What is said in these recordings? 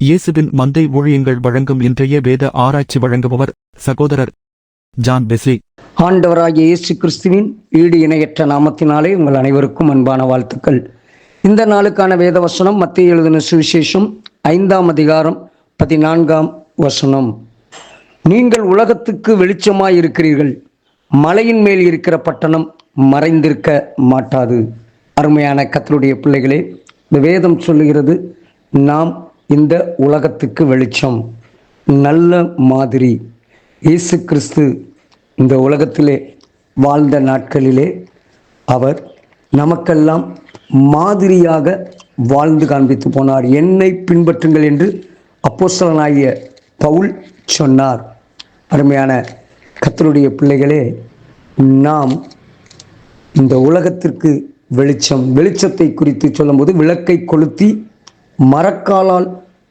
இயேசுவின் மந்தை ஊழியங்கள் வழங்கும் இன்றைய வேத ஆராய்ச்சி வழங்குபவர் சகோதரர் ஜான் பெஸ்லி. ஆண்டவராகிய இயேசு கிறிஸ்துவின் ஈடு இணையற்ற நாமத்தினாலே உங்கள் அனைவருக்கும் அன்பான வாழ்த்துக்கள். இந்த நாளுக்கான வேத வசனம் மத்தேயு எழுதின சுவிசேஷம் 5ஆம் அதிகாரம் 14ஆம் வசனம். நீங்கள் உலகத்துக்கு வெளிச்சமாய் இருக்கிறீர்கள், மலையின் மேல் இருக்கிற பட்டணம் மறைந்திருக்க மாட்டாது. அருமையான கர்த்தருடைய பிள்ளைகளே, இந்த வேதம் சொல்லுகிறது, நாம் இந்த உலகத்துக்கு வெளிச்சம், நல்ல மாதிரி. இயேசு கிறிஸ்து இந்த உலகத்திலே வாழ்ந்த நாட்களிலே அவர் நமக்கெல்லாம் மாதிரியாக வாழ்ந்து காண்பித்து போனார். என்னை பின்பற்றுங்கள் என்று அப்போஸ்தலனாகிய பவுல் சொன்னார். அருமையான கர்த்தருடைய பிள்ளைகளே, நாம் இந்த உலகத்திற்கு வெளிச்சம். வெளிச்சத்தை குறித்து சொல்லும்போது, விளக்கை கொளுத்தி மரக்காலால்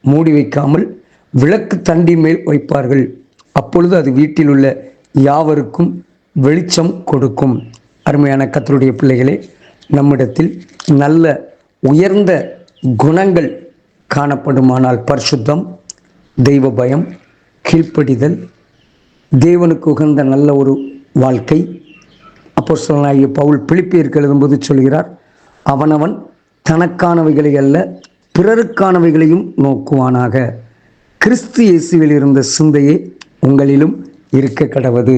மூடி வைக்காமல் விளக்கு தண்டின் மேல் வைப்பார்கள், அப்பொழுது அது வீட்டில் உள்ள யாவருக்கும் வெளிச்சம் கொடுக்கும். அருமையான கர்த்தருடைய பிள்ளைகளே, நம்மிடத்தில் நல்ல உயர்ந்த குணங்கள் காணப்படுமானால், பரிசுத்தம், தெய்வ பயம், கீழ்ப்படிதல், தேவனுக்கு உகந்த நல்ல ஒரு வாழ்க்கை. அப்போஸ்தலனாகிய பவுல் பிலிப்பியருக்கு எழுதும்போது சொல்கிறார், அவனவன் தனக்கானவைகளை அல்ல பிறருக்கானவைகளையும் நோக்குவானாக. கிறிஸ்து இயேசுவில் இருந்த சிந்தையே உங்களிலும் இருக்க கடவது.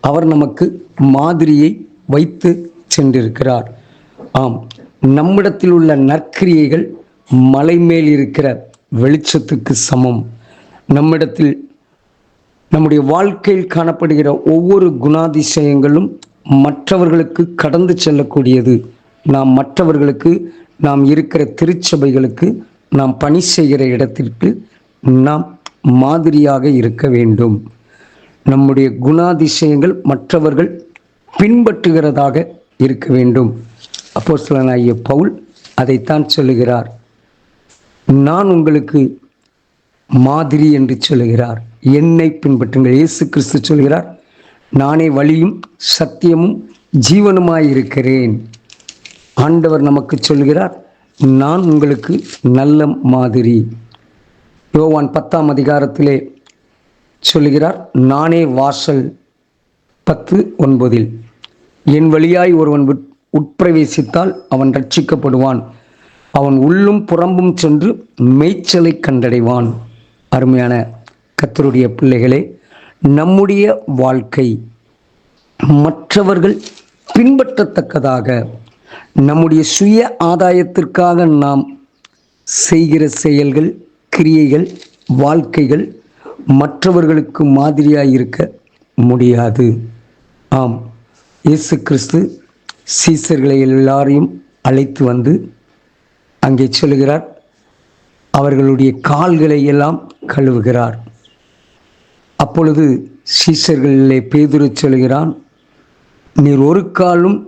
அவர் நமக்கு மாதிரியை வைத்து சென்றிருக்கிறார். ஆம், நம்மிடத்தில் உள்ள நற்கிரியைகள் மலை மேல் இருக்கிற வெளிச்சத்துக்கு சமம். நம்மிடத்தில் நம்முடைய வாழ்க்கையில் காணப்படுகிற ஒவ்வொரு குணாதிசயங்களும் மற்றவர்களுக்கு கடந்து செல்லக்கூடியது. நாம் மற்றவர்களுக்கு, நாம் இருக்கிற திருச்சபைகளுக்கு, நாம் பணி செய்கிற இடத்திற்கு நாம் மாதிரியாக இருக்க வேண்டும். நம்முடைய குணாதிசயங்கள் மற்றவர்கள் பின்பற்றுகிறதாக இருக்க வேண்டும். அப்போஸ்தலனாகிய பவுல் அதைத்தான் சொல்லுகிறார். நான் உங்களுக்கு மாதிரி என்று சொல்லுகிறார். என்னை பின்பற்றுங்கள். இயேசு கிறிஸ்து சொல்கிறார், நானே வழியும் சத்தியமும் ஜீவனுமாயிருக்கிறேன். ஆண்டவர் நமக்கு சொல்கிறார், நான் உங்களுக்கு நல்ல மாதிரி. யோவான் 10ஆம் அதிகாரத்திலே சொல்லுகிறார், நானே வாசல். 10:9, என் வழியாய் ஒருவன் உட்பிரவேசித்தால் அவன் ரட்சிக்கப்படுவான், அவன் உள்ளும் புறம்பும் சென்று மேய்ச்சலை கண்டடைவான். அருமையான கர்த்தருடைய பிள்ளைகளே, நம்முடைய வாழ்க்கை மற்றவர்கள் பின்பற்றத்தக்கதாக, நம்முடைய சுய ஆதாயத்திற்காக நாம் செய்கிற செயல்கள், கிரியைகள், வாழ்க்கைகள் மற்றவர்களுக்கு மாதிரியாக இருக்க முடியாது. ஆம், இயேசு கிறிஸ்து சீசர்களை எல்லாரையும் அழைத்து வந்து அங்கே சொல்லுகிறார், அவர்களுடைய கால்களை எல்லாம் கழுவுகிறார். அப்பொழுது சீசர்களிலே பேதுரு சொல்கிறான், நீர் ஒரு காலும்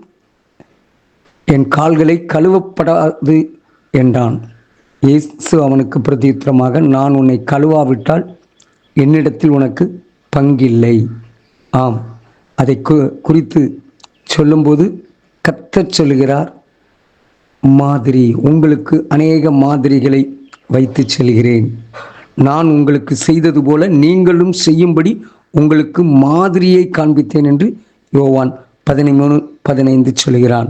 என் கால்களை கழுவப்படாது என்றான். இயேசு அவனுக்கு பிரதியுத்தரமாக, நான் உன்னை கழுவாவிட்டால் என்னிடத்தில் உனக்கு பங்கில்லை. ஆம், அதை குறித்து சொல்லும்போது கர்த்தர் சொல்கிறார், மாதிரி. உங்களுக்கு அநேக மாதிரிகளை வைத்து செல்கிறேன். நான் உங்களுக்கு செய்தது போல நீங்களும் செய்யும்படி உங்களுக்கு மாதிரியை காண்பித்தேன் என்று யோவான் 13:15 சொல்கிறான்.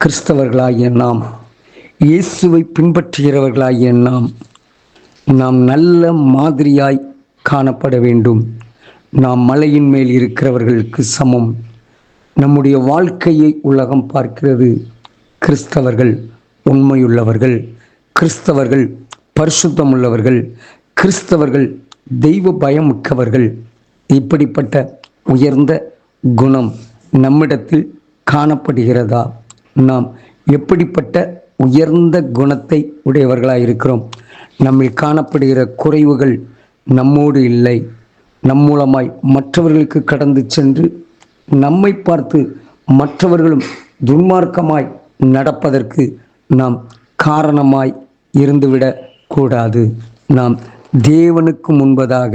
கிறிஸ்தவர்களாகிய நாம், இயேசுவை பின்பற்றுகிறவர்களாகிய நாம் நல்ல மாதிரியாய் காணப்பட வேண்டும். நாம் மலையின் மேல் இருக்கிறவர்களுக்கு சமம். நம்முடைய வாழ்க்கையை உலகம் பார்க்கிறது. கிறிஸ்தவர்கள் உண்மையுள்ளவர்கள், கிறிஸ்தவர்கள் பரிசுத்தம் உள்ளவர்கள், கிறிஸ்தவர்கள் தெய்வ பயமிக்கவர்கள். இப்படிப்பட்ட உயர்ந்த குணம் நம்மிடத்தில் காணப்படுகிறதா? நாம் எப்படிப்பட்ட உயர்ந்த குணத்தை உடையவர்களாக இருக்கிறோம்? நம்மில் காணப்படுகிற குறைவுகள் நம்மோடு இல்லை. நம் மூலமாய் மற்றவர்களுக்கு கடந்து சென்று நம்மை பார்த்து மற்றவர்களும் துன்மார்க்கமாய் நடப்பதற்கு நாம் காரணமாய் இருந்துவிடக் கூடாது. நாம் தேவனுக்கு முன்பதாக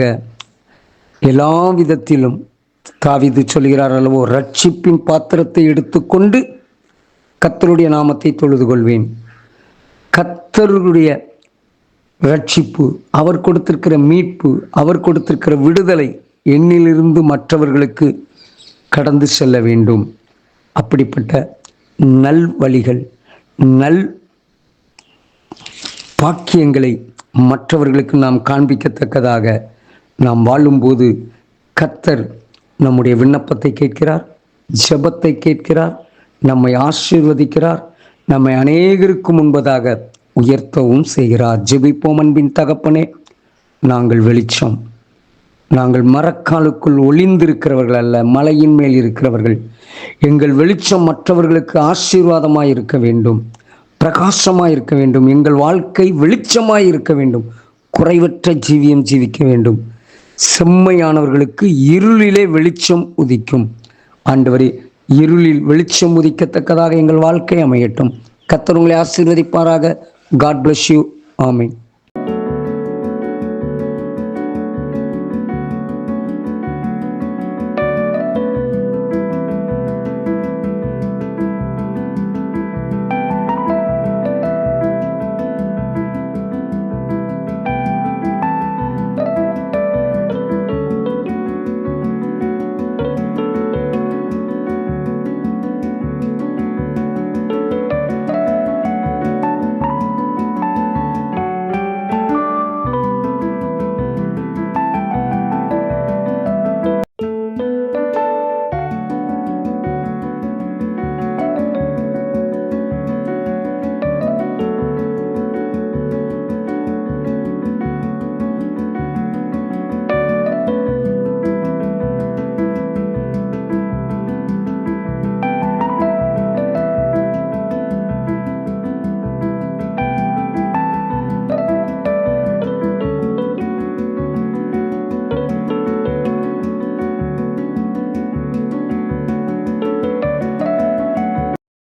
எல்லா விதத்திலும், தாவீது சொல்கிறார் அல்லவோ, ரட்சிப்பின் பாத்திரத்தை எடுத்துக்கொண்டு கர்த்தருடைய நாமத்தை தொழுது கொள்வேன். கர்த்தருடைய ரட்சிப்பு, அவர் கொடுத்திருக்கிற மீட்பு, அவர் கொடுத்திருக்கிற விடுதலை என்னிலிருந்து மற்றவர்களுக்கு கடந்து செல்ல வேண்டும். அப்படிப்பட்ட நல் வழிகள், நல் பாக்கியங்களை மற்றவர்களுக்கு நாம் காண்பிக்கத்தக்கதாக நாம் வாழும்போது கர்த்தர் நம்முடைய விண்ணப்பத்தை கேட்கிறார், ஜெபத்தை கேட்கிறார், நம்மை ஆசீர்வதிக்கிறார், நம்மை அநேகருக்கு முன்பதாக உயர்த்தவும் செய்கிறார். ஜெபிப்போம். அன்பின் தகப்பனே, நாங்கள் வெளிச்சம், நாங்கள் மரக்காலுக்குள் ஒளிந்திருக்கிறவர்கள் அல்ல, மலையின் மேல் இருக்கிறவர்கள். எங்கள் வெளிச்சம் மற்றவர்களுக்கு ஆசீர்வாதமாய் இருக்க வேண்டும், பிரகாசமாய் இருக்க வேண்டும். எங்கள் வாழ்க்கை வெளிச்சமாய் இருக்க வேண்டும். குறைவற்ற ஜீவியம் ஜீவிக்க வேண்டும். செம்மையானவர்களுக்கு இருளிலே வெளிச்சம் உதிக்கும். ஆண்டவரே, இருளில் வெளிச்சம் உதிக்கத்தக்கதாக எங்கள் வாழ்க்கை அமையட்டும். கர்த்தர் உங்களை ஆசீர்வதிப்பாராக. God bless you. ஆமென்.